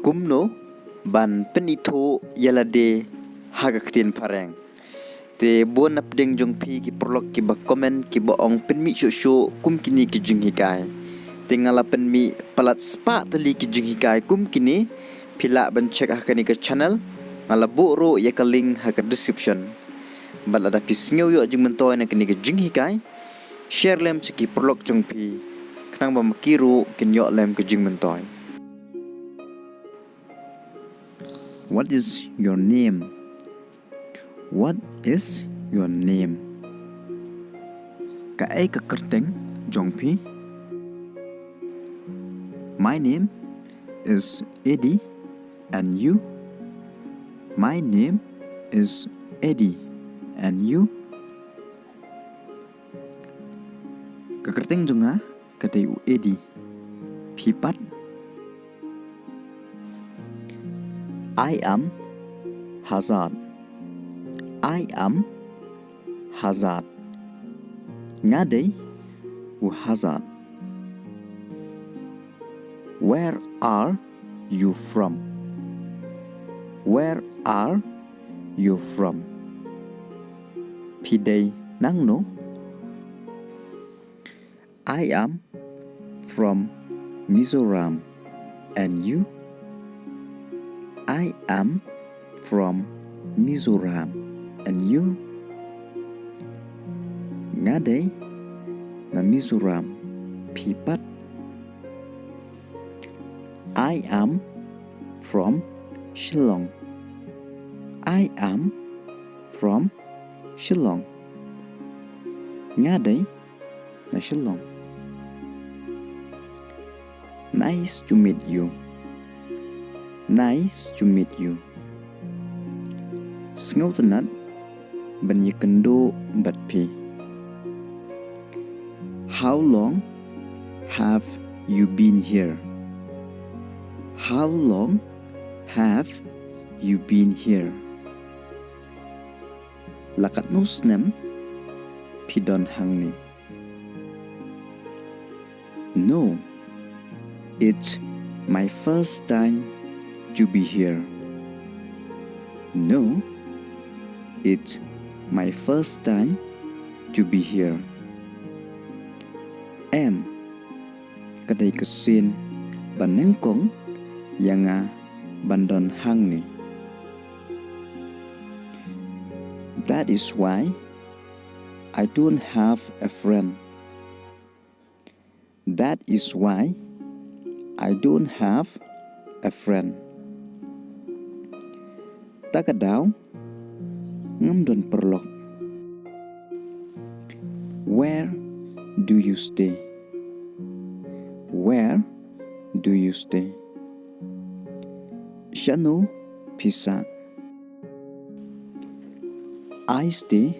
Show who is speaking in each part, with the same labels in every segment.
Speaker 1: Kumno ban Pynithuh Ialade haga Ktien Phareng. Te bon apdeng jong pi ki paralok ki ba komen ki ba ong penmi shu kum kini ki jinghikai. Te ngala penmi palat spa tali ki jinghikai kum kini pila ban check hakani ke channel ngala boro ya ka link haga description. Ban ada pis ngeu yo jing mentoy na kini ke jinghikai share lem ki paralok jong pi kanang ba makiru kin yo lem ke jing mentoy. What is your name? What is your name? Ka ai ka kerteng jongpi. My name is Eddie, and you? My name is Eddie, and you? Ka kerteng jonga ka dei u Eddie. Pipat. I am Hazard. I am Hazard. Ngade u Hazard. Where are you from? Where are you from? Pidei nangno. I am from Mizoram, and you? I am from Mizoram, and you? Ngade na Mizoram pipat. I am from Shillong. I am from Shillong. Ngade na Shillong. Nice to meet you. Nice to meet you. Sngotanat banyakendo batpi. How long have you been here? How long have you been here? Lakat nusnem pidon hangni. No, it's my first time to be here. No, it's my first time to be here. Em kadai kesin banengkong yanga bandon hangni. That is why I don't have a friend. That is why I don't have a friend. Takadaw ngamdon paralok. Where do you stay? Where do you stay? Shano pisa. I stay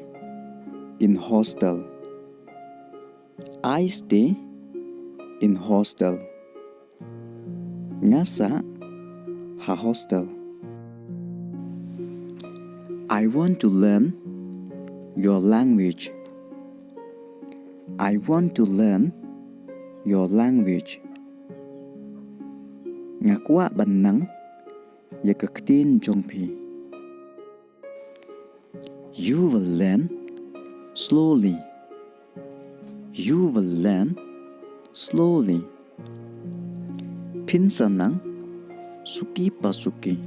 Speaker 1: in hostel. I stay in hostel. Ngasa ha hostel. I want to learn your language. I want to learn your language. Ngakwa banang yakaktin jongpi. You will learn slowly. You will learn slowly. Pinsanang suki pasuki.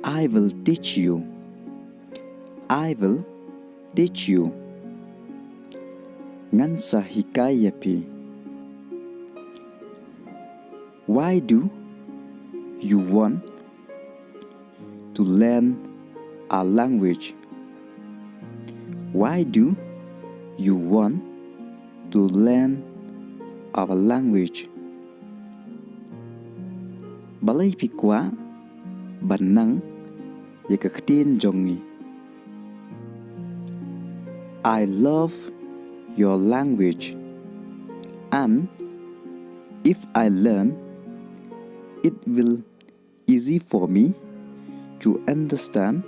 Speaker 1: I will teach you. I will teach you. Ngansa hikayapi. Why do you want to learn a language? Why do you want to learn our language? Balay pikwa banang yakaktin jongi. I love your language, and if I learn, it will easy for me to understand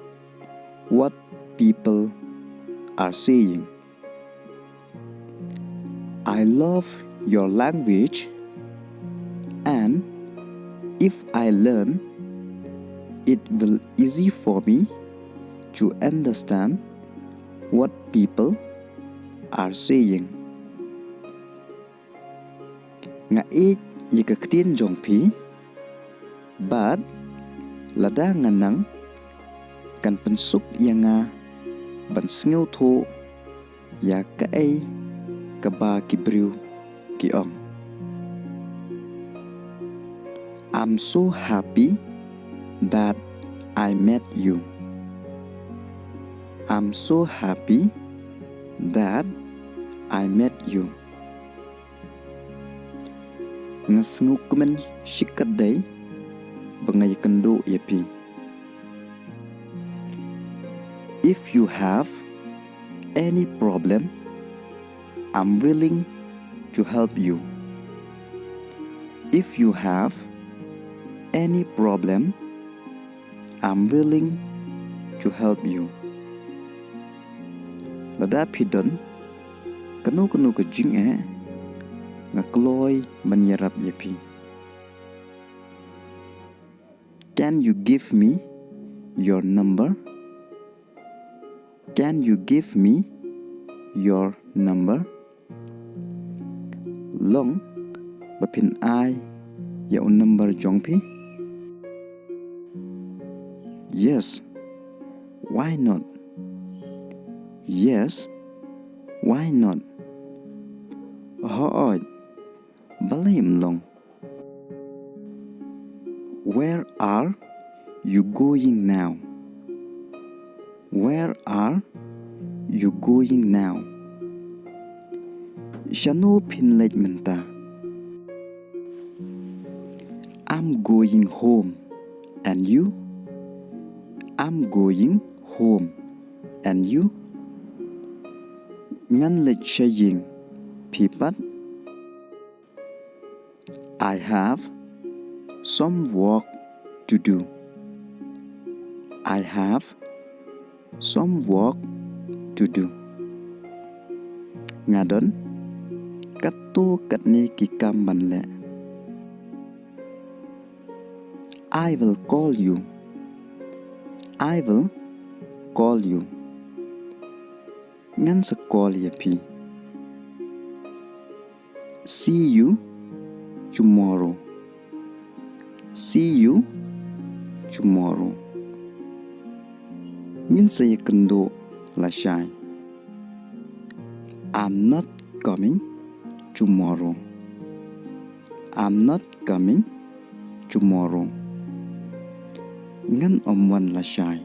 Speaker 1: what people are saying. I love your language, and If I learn, it will easy for me to understand what people are saying. Nga it yika ktien jong pi, but lada nganang kan pensuk yanga ban sngew tho ya ka ai ka ba ki briu ki ong. I'm so happy that I met you. I'm so happy that I met you. Ngasngu kumen shikadai bangay kendo yapi. If you have any problem, I'm willing to help you. If you have any problem, I'm willing to help you. Lada pidon kanu ke jing ngakloi menyerap yapi. Can you give me your number? Can you give me your number? Long bapin ai ya un number jongpi? Yes. Why not? Yes. Why not? Hooj. Balim long. Where are you going now? Where are you going now? Shano pin late menta. I'm going home. And you? I'm going home. And you? Ngan lech shaying. Pipat. I have some work to do. I have some work to do. Ngadon katto katni kikam banle. I will call you. I will call you. Ngan sa call yapi. See you tomorrow. See you tomorrow. Ngan sa yakendo lashai. I'm not coming tomorrow. I'm not coming tomorrow. Ngan omwan lashai.